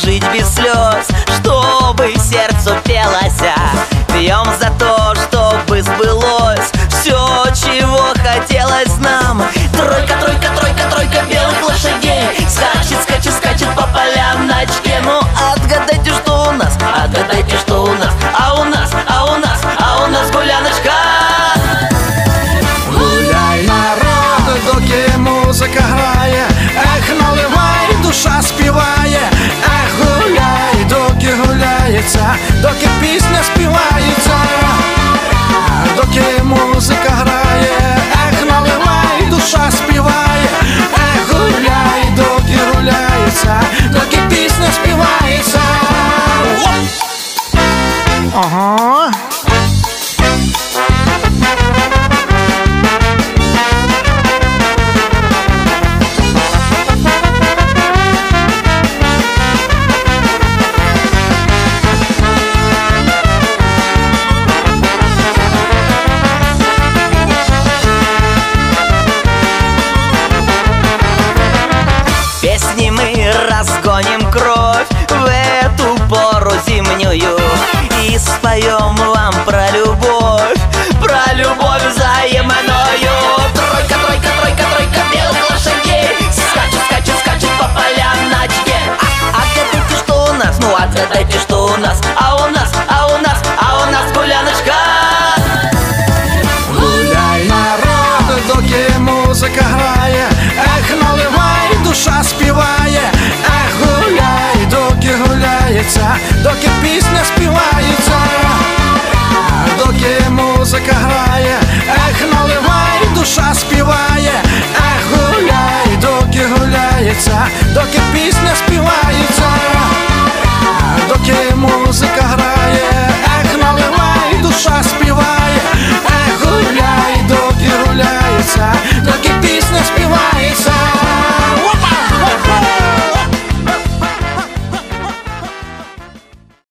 жить без слез, чтобы сердцу пелось. Пьем за то, чтобы сбылось все, чего хотелось нам. Тройка, тройка, тройка, тройка белых лошадей скачет, скачет, скачет по полям на очке. Ну отгадайте, что у нас, отгадайте, что у нас. А у нас, а у нас, а у нас гуляночка. Гуляй, народ, доки музика грає, ех, наливай, душа співає. Ех, гуляй, доки гуляється, доки пісня співається. Доки музика грає, ех, наливай, душа співає. Ех, гуляй, доки гуляється, доки пісня співається. Ага.